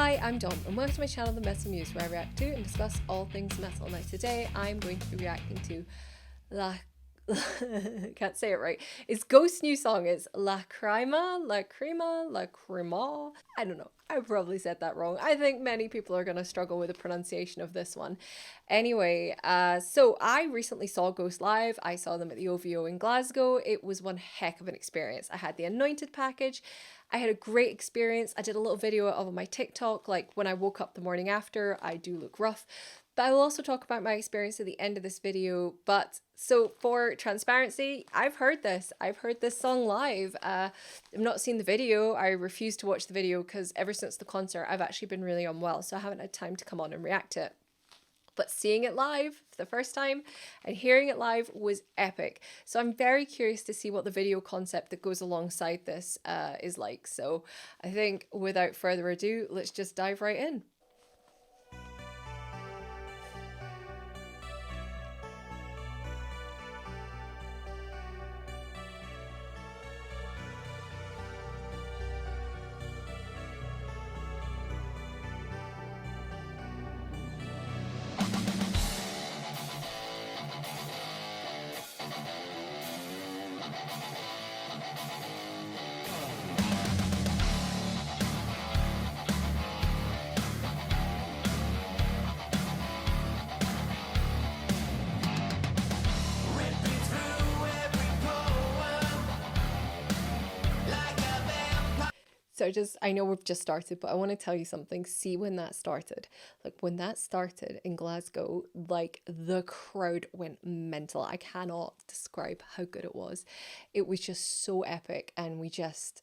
Hi, I'm Dom, and welcome to my channel, The Metal Muse, where I react to and discuss all things metal. Now today I'm going to be reacting to can't say it right. It's Ghost's new song. It's Lachryma. I don't know. I probably said that wrong. I think many people are going to struggle with the pronunciation of this one. Anyway, so I recently saw Ghost live. I saw them at the OVO in Glasgow. It was one heck of an experience. I had the Anointed package. I had a great experience. I did a little video of my TikTok, like when I woke up the morning after. I do look rough. But I will also talk about my experience at the end of this video. But so for transparency, I've heard this. I've heard this song live. I've not seen the video. I refuse to watch the video because ever since the concert, I've actually been really unwell. So I haven't had time to come on and react to it. But seeing it live for the first time and hearing it live was epic. So I'm very curious to see what the video concept that goes alongside this is like. So I think without further ado, let's just dive right in. So I know we've just started, but I want to tell you something. See when that started. Like when that started in Glasgow, like the crowd went mental. I cannot describe how good it was. It was just so epic, and you just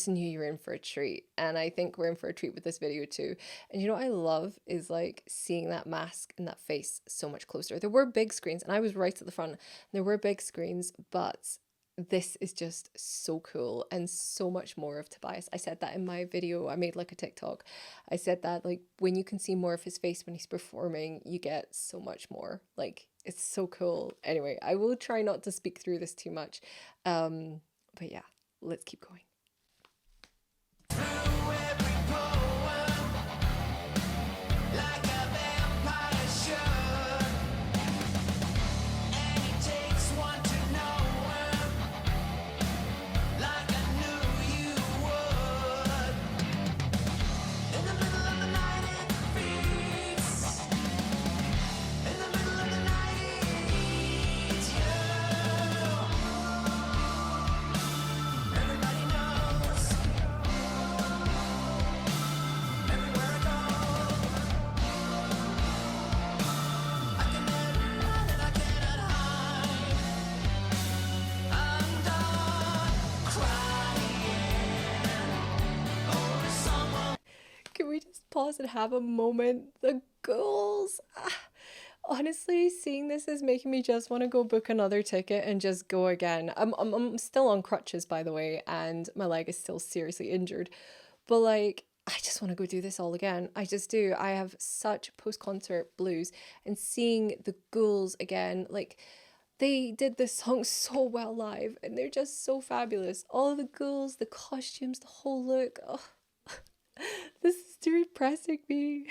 knew you were in for a treat. And I think we're in for a treat with this video too. And you know what I love is like seeing that mask and that face so much closer. There were big screens, and I was right at the front. There were big screens, but this is just so cool and so much more of Tobias. I said that in my video. I made like a TikTok. I said that like when you can see more of his face when he's performing, you get so much more. Like it's so cool. Anyway, I will try not to speak through this too much. But yeah, let's keep going. Can we just pause and have a moment? The goals. Honestly, seeing this is making me just want to go book another ticket and just go again. I'm still on crutches, by the way, and my leg is still seriously injured. But like, I just want to go do this all again. I just do. I have such post-concert blues, and seeing the ghouls again, like they did this song so well live, and they're just so fabulous. All of the ghouls, the costumes, the whole look. Oh. This is depressing me.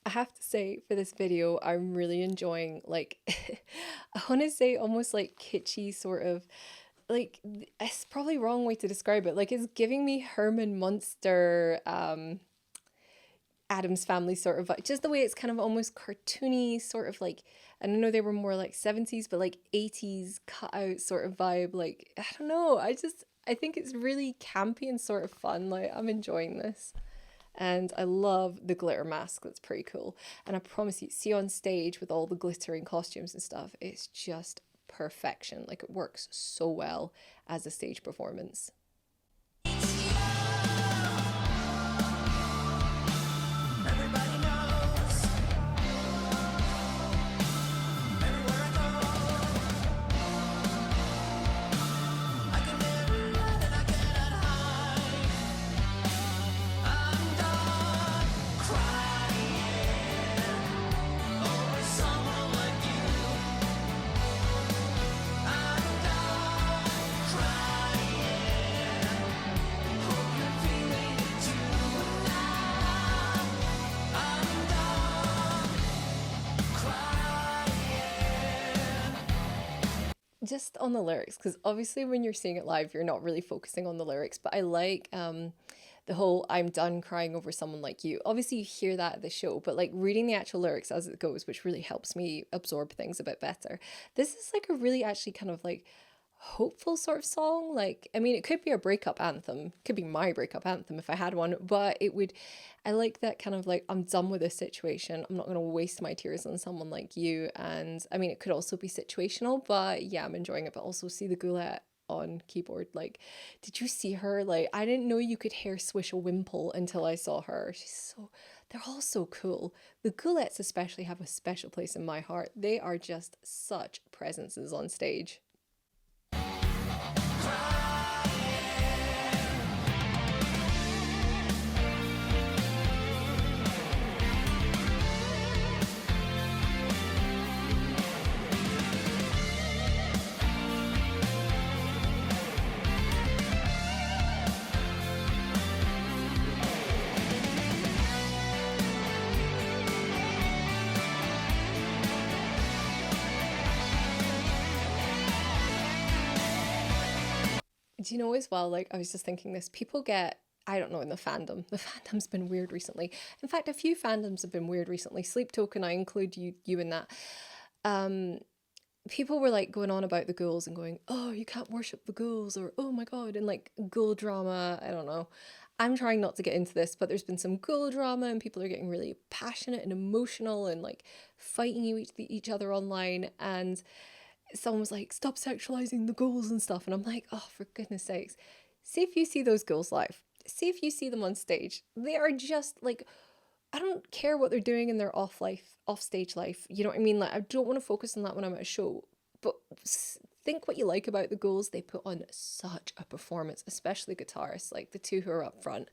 I have to say for this video, I'm really enjoying, like, I want to say almost like kitschy sort of, like, it's probably wrong way to describe it. Like, it's giving me Herman Munster, Adam's Family sort of just the way it's kind of almost cartoony, sort of like, I don't know, they were more like 70s, but like 80s cut out sort of vibe. Like, I don't know, I think it's really campy and sort of fun. Like, I'm enjoying this. And I love the glitter mask. That's pretty cool. And I promise you, see on stage with all the glittering costumes and stuff, it's just perfection. Like, it works so well as a stage performance. Just on the lyrics, because obviously when you're seeing it live, you're not really focusing on the lyrics, but I like the whole "I'm done crying over someone like you." Obviously you hear that at the show, but like reading the actual lyrics as it goes, which really helps me absorb things a bit better. This is like a really actually kind of like hopeful sort of song. Like, I mean, it could be a breakup anthem, could be my breakup anthem if I had one, but it would, I like that kind of like, I'm done with this situation, I'm not going to waste my tears on someone like you. And I mean, it could also be situational, but yeah, I'm enjoying it. But also see the Goulet on keyboard, like, did you see her? Like, I didn't know you could hair swish a wimple until I saw her. She's so, they're all so cool. The Goulets especially have a special place in my heart. They are just such presences on stage. Do you know as well, like, I was just thinking this, people get, I don't know, in the fandom, the fandom's been weird recently. In fact, a few fandoms have been weird recently. Sleep Token, I include you in that. Um, People were like going on about the ghouls and going, oh, you can't worship the ghouls, or oh my god, and like ghoul drama. I don't know. I'm trying not to get into this, but there's been some ghoul drama and people are getting really passionate and emotional and like fighting each other online. And someone was like, stop sexualizing the ghouls and stuff. And I'm like, oh, for goodness sakes. See if you see those ghouls live. See if you see them on stage. They are just like, I don't care what they're doing in their off stage life. You know what I mean? Like, I don't want to focus on that when I'm at a show. But think what you like about the ghouls. They put on such a performance, especially guitarists, like the two who are up front.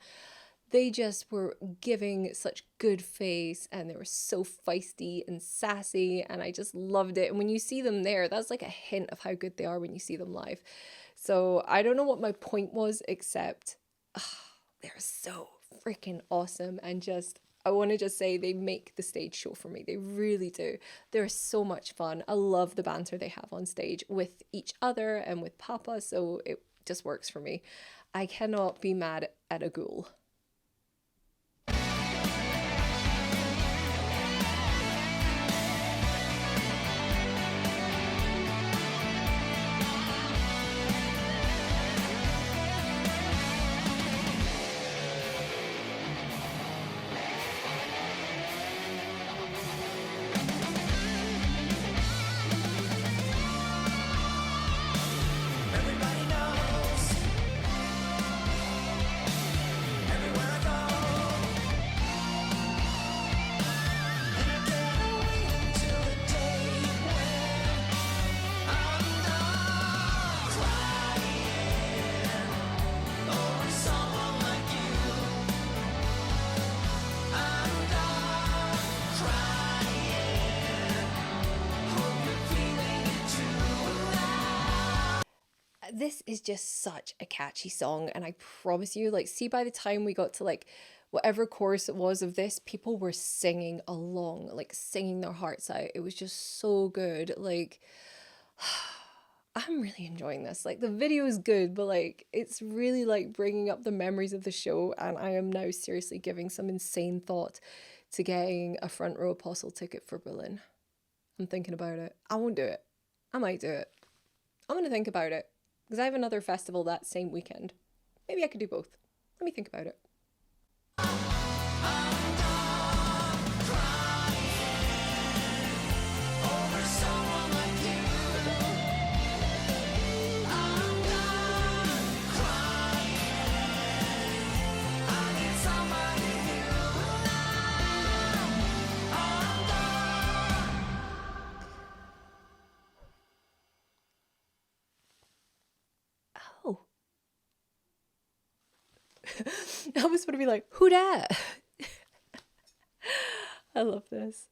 They just were giving such good face and they were so feisty and sassy, and I just loved it. And when you see them there, that's like a hint of how good they are when you see them live. So I don't know what my point was, except they're so freaking awesome. And just, I want to just say they make the stage show for me. They really do. They're so much fun. I love the banter they have on stage with each other and with Papa, so it just works for me. I cannot be mad at a ghoul. This is just such a catchy song, and I promise you, like, see, by the time we got to like whatever chorus it was of this, people were singing along, like singing their hearts out. It was just so good. Like, I'm really enjoying this. Like, the video is good, but like it's really like bringing up the memories of the show, and I am now seriously giving some insane thought to getting a front row apostle ticket for Berlin. I'm thinking about it. I won't do it. I might do it. I'm gonna think about it because I have another festival that same weekend. Maybe I could do both. Let me think about it. Oh, I almost want to be like, who dat? I love this.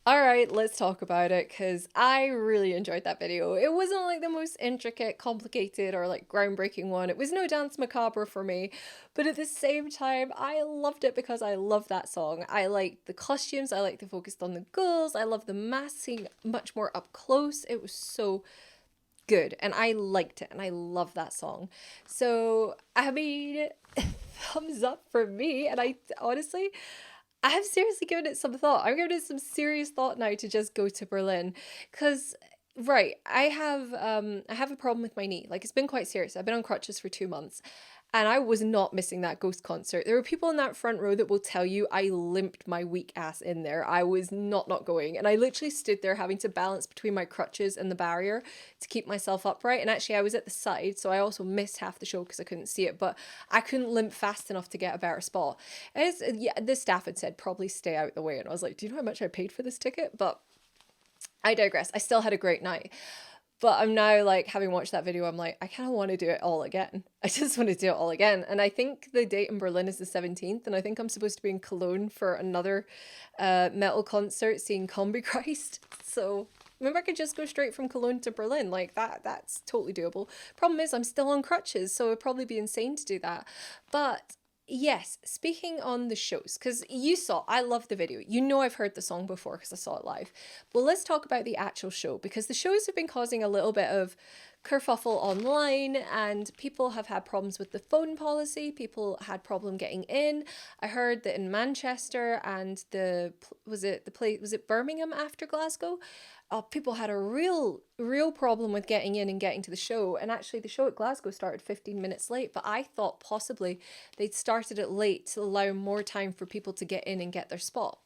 All right, let's talk about it because I really enjoyed that video. It wasn't like the most intricate, complicated, or like groundbreaking one. It was no Dance Macabre for me, but at the same time, I loved it because I love that song. I liked the costumes, I liked the focus on the girls, I love the masking much more up close. It was so good and I liked it and I love that song. So, I mean, thumbs up for me. And I honestly, I have seriously given it some thought. I'm giving it some serious thought now to just go to Berlin. Because, right, I have a problem with my knee. Like, it's been quite serious. I've been on crutches for 2 months. And I was not missing that Ghost concert. There were people in that front row that will tell you I limped my weak ass in there. I was not going. And I literally stood there having to balance between my crutches and the barrier to keep myself upright. And actually I was at the side, so I also missed half the show because I couldn't see it. But I couldn't limp fast enough to get a better spot. And yeah, the staff had said probably stay out the way. And I was like, do you know how much I paid for this ticket? But I digress. I still had a great night. But I'm now like, having watched that video, I'm like, I kind of want to do it all again. I just want to do it all again. And I think the date in Berlin is the 17th. And I think I'm supposed to be in Cologne for another metal concert, seeing Combi Christ. So maybe I could just go straight from Cologne to Berlin. Like that's totally doable. Problem is, I'm still on crutches, so it'd probably be insane to do that. But yes, speaking on the shows, because you saw, I love the video. You know I've heard the song before because I saw it live. But let's talk about the actual show, because the shows have been causing a little bit of kerfuffle online, and people have had problems with the phone policy. People had problem getting in. I heard that in Manchester and was it Birmingham after Glasgow? People had a real problem with getting in and getting to the show. And actually the show at Glasgow started 15 minutes late, but I thought possibly they'd started it late to allow more time for people to get in and get their spot.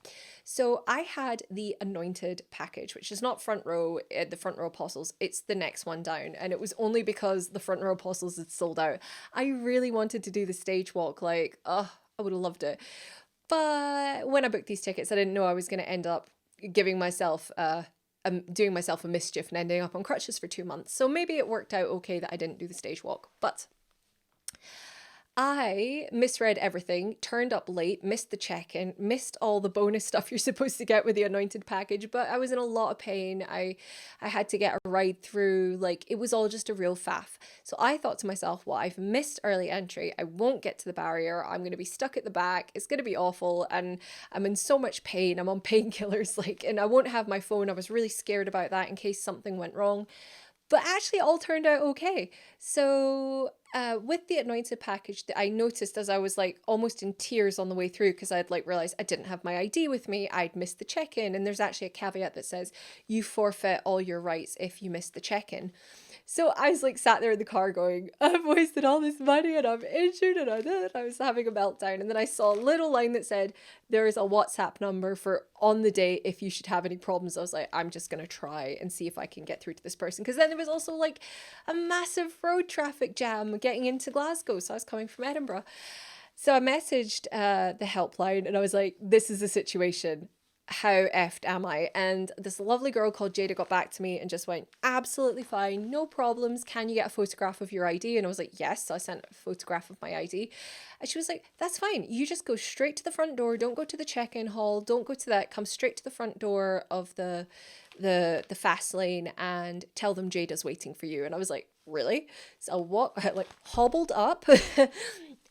So I had the Anointed package, which is not front row, the front row apostles, it's the next one down. And it was only because the front row apostles had sold out. I really wanted to do the stage walk, like, I would have loved it. But when I booked these tickets, I didn't know I was going to end up giving myself doing myself a mischief and ending up on crutches for 2 months. So maybe it worked out okay that I didn't do the stage walk. But I misread everything, turned up late, missed the check-in, missed all the bonus stuff you're supposed to get with the Anointed package, but I was in a lot of pain. I had to get a ride through, like, it was all just a real faff. So I thought to myself, well, I've missed early entry. I won't get to the barrier. I'm going to be stuck at the back. It's going to be awful, and I'm in so much pain. I'm on painkillers, like, and I won't have my phone. I was really scared about that in case something went wrong. But actually, it all turned out okay. So with the Anointed package, I noticed as I was like almost in tears on the way through, because I'd like realized I didn't have my ID with me. I'd missed the check-in, and there's actually a caveat that says you forfeit all your rights if you miss the check-in. So I was like sat there in the car going, I've wasted all this money and I'm injured and I was having a meltdown. And then I saw a little line that said, there is a WhatsApp number for on the day if you should have any problems. I was like, I'm just going to try and see if I can get through to this person. Because then there was also like a massive road traffic jam getting into Glasgow. So I was coming from Edinburgh. So I messaged the helpline and I was like, this is the situation. How effed am I? And this lovely girl called Jada got back to me and just went, absolutely fine, no problems. Can you get a photograph of your ID? And I was like, yes. So I sent a photograph of my ID. And she was like, that's fine. You just go straight to the front door. Don't go to the check-in hall. Don't go to that. Come straight to the front door of the fast lane and tell them Jada's waiting for you. And I was like, really? So I like hobbled up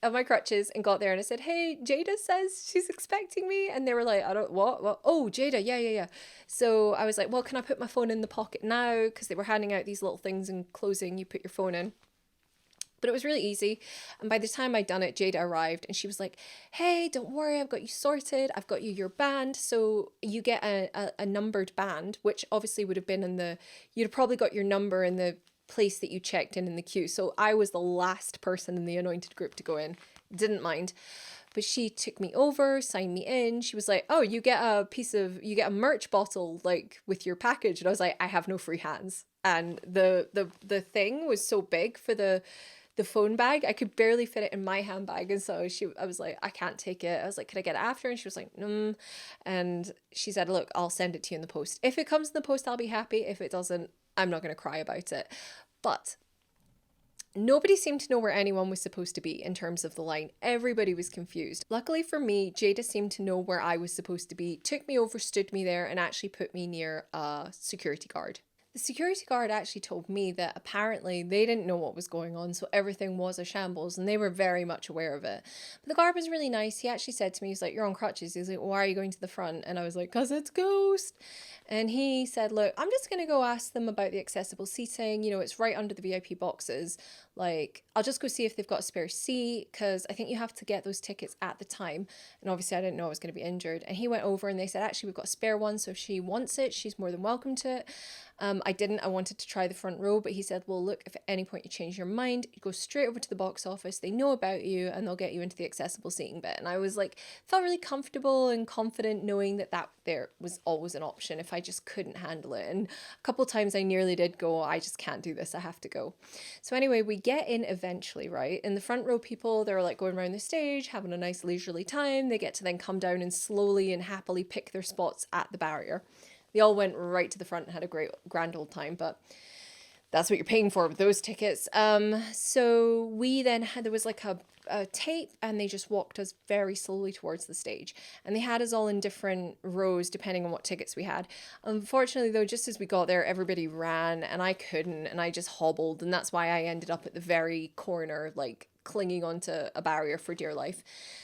on my crutches and got there, and I said, hey, Jada says she's expecting me. And they were like, I don't, what? Oh, Jada, yeah. So I was like, well, can I put my phone in the pocket now? Because they were handing out these little things in closing, you put your phone in. But it was really easy. And by the time I'd done it, Jada arrived and she was like, hey, don't worry, I've got you sorted. I've got you your band. So you get a numbered band, which obviously would have been you'd have probably got your number in the place that you checked in the queue. So I was the last person in the anointed group to go in. Didn't mind. But she took me over, signed me in. She was like, oh, you get a merch bottle, like, with your package. And I was like, I have no free hands. And the thing was so big for the phone bag, I could barely fit it in my handbag. And so I was like, I can't take it. I was like, could I get it after? And she was like, and she said, look, I'll send it to you in the post. If it comes in the post, I'll be happy. If it doesn't, I'm not going to cry about it. But nobody seemed to know where anyone was supposed to be in terms of the line. Everybody was confused. Luckily for me, Jada seemed to know where I was supposed to be, took me over, stood me there, and actually put me near a security guard. The security guard actually told me that apparently they didn't know what was going on, so everything was a shambles, and they were very much aware of it. But the guard was really nice. He actually said to me, he's like, you're on crutches. He's like, why are you going to the front? And I was like, because it's Ghost. And he said, look, I'm just going to go ask them about the accessible seating. You know, it's right under the VIP boxes. Like, I'll just go see if they've got a spare seat, because I think you have to get those tickets at the time. And obviously I didn't know I was going to be injured. And he went over and they said, actually, we've got a spare one. So if she wants it, she's more than welcome to it. I wanted to try the front row, but he said, well, look, if at any point you change your mind, you go straight over to the box office. They know about you and they'll get you into the accessible seating bit. And I was like, felt really comfortable and confident knowing that there was always an option if I just couldn't handle it. And a couple times I nearly did go, I just can't do this, I have to go. So anyway, we get in eventually, right? And the front row people, they're like going around the stage, having a nice leisurely time. They get to then come down and slowly and happily pick their spots at the barrier. They all went right to the front and had a grand old time, but that's what you're paying for with those tickets. So we then there was like a tape, and they just walked us very slowly towards the stage. And they had us all in different rows depending on what tickets we had. Unfortunately, though, just as we got there, everybody ran, and I couldn't, and I just hobbled, and that's why I ended up at the very corner, like clinging onto a barrier for dear life.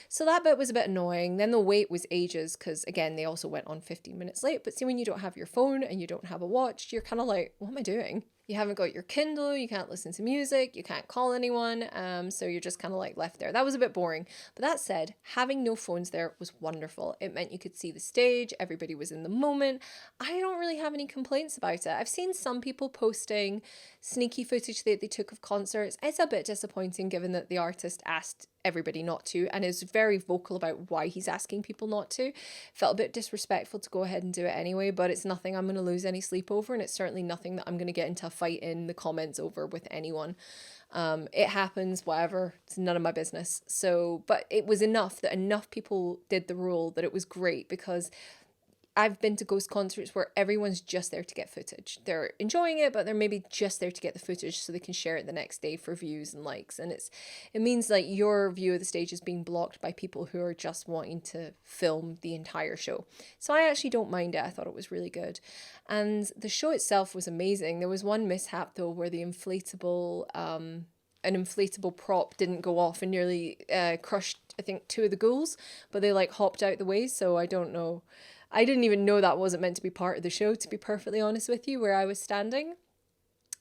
So that bit was a bit annoying. Then the wait was ages, because again, they also went on 15 minutes late. But see, when you don't have your phone and you don't have a watch, you're kind of like, what am I doing? You haven't got your Kindle, you can't listen to music, you can't call anyone, so you're just kind of like left there. That was a bit boring. But that said, having no phones there was wonderful. It meant you could see the stage, everybody was in the moment. I don't really have any complaints about it. I've seen some people posting sneaky footage that they took of concerts. It's a bit disappointing given that the artist asked everybody not to and is very vocal about why he's asking people not to. Felt a bit disrespectful to go ahead and do it anyway, but it's nothing I'm going to lose any sleep over, and it's certainly nothing that I'm going to get into a fight in the comments over with anyone. It happens, whatever, it's none of my business. So, but it was enough that enough people did the rule that it was great, because I've been to Ghost concerts where everyone's just there to get footage. They're enjoying it, but they're maybe just there to get the footage so they can share it the next day for views and likes. And it means like your view of the stage is being blocked by people who are just wanting to film the entire show. So I actually don't mind it. I thought it was really good. And the show itself was amazing. There was one mishap though where the an inflatable prop didn't go off and nearly crushed, I think, 2 of the ghouls, but they like hopped out the way. So I don't know. I didn't even know that wasn't meant to be part of the show, to be perfectly honest with you, where I was standing.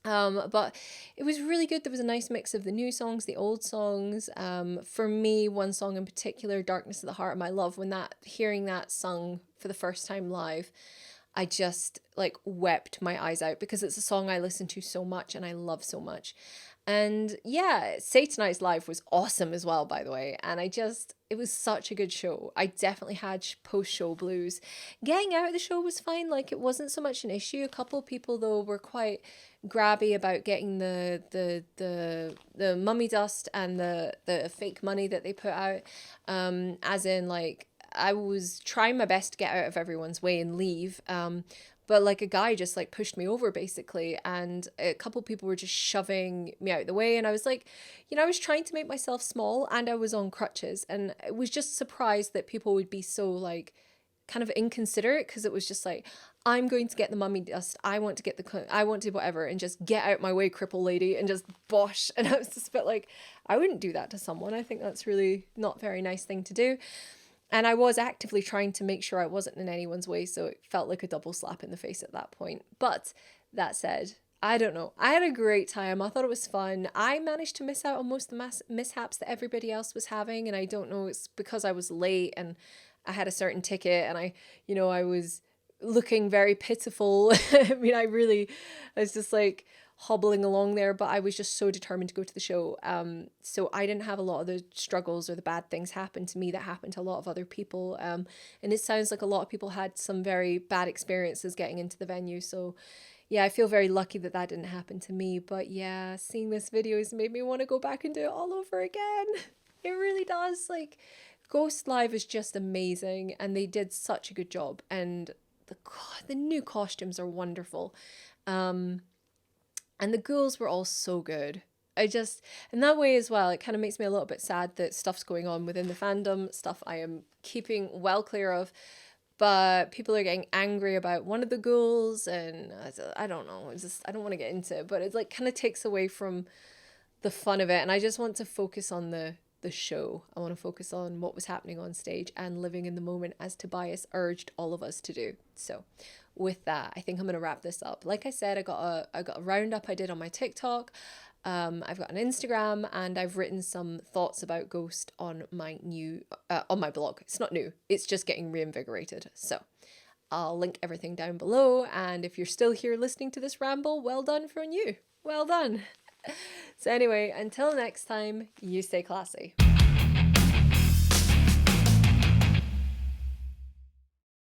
But it was really good. There was a nice mix of the new songs, the old songs. For me, one song in particular, Darkness of the Heart of My Love, hearing that sung for the first time live, I just like wept my eyes out, because it's a song I listen to so much and I love so much. And yeah, Satanized Live was awesome as well, by the way. And it was such a good show. I definitely had post-show blues. Getting out of the show was fine. Like, it wasn't so much an issue. A couple of people, though, were quite grabby about getting the mummy dust and the fake money that they put out. As in, like, I was trying my best to get out of everyone's way and leave. But like a guy just like pushed me over basically, and a couple people were just shoving me out the way, and I was like, I was trying to make myself small and I was on crutches, and I was just surprised that people would be so like kind of inconsiderate, because it was just like, I'm going to get the mummy dust, I want to whatever, and just get out my way, cripple lady, and just bosh. And I was just a bit like, I wouldn't do that to someone. I think that's really not a very nice thing to do. And I was actively trying to make sure I wasn't in anyone's way, so it felt like a double slap in the face at that point. But that said, I don't know. I had a great time. I thought it was fun. I managed to miss out on most of the mishaps that everybody else was having, and I don't know, it's because I was late and I had a certain ticket, and I was looking very pitiful. I mean, I was just like hobbling along there, but I was just so determined to go to the show. So I didn't have a lot of the struggles or the bad things happen to me that happened to a lot of other people. And it sounds like a lot of people had some very bad experiences getting into the venue. So yeah, I feel very lucky that that didn't happen to me. But yeah, seeing this video has made me want to go back and do it all over again. It really does. Like, Ghost Live is just amazing, and they did such a good job. And the new costumes are wonderful. And the ghouls were all so good. In that way as well, it kind of makes me a little bit sad that stuff's going on within the fandom, stuff I am keeping well clear of. But people are getting angry about one of the ghouls, and I don't know. I don't want to get into it, but it like kind of takes away from the fun of it. And I just want to focus on the show. I want to focus on what was happening on stage and living in the moment, as Tobias urged all of us to do. So with that, I think I'm going to wrap this up. Like I said, I got a roundup I did on my TikTok. I've got an Instagram, and I've written some thoughts about Ghost on my on my blog. It's not new, it's just getting reinvigorated. So I'll link everything down below. And if you're still here listening to this ramble, well done from you. Well done. So anyway, until next time, you stay classy.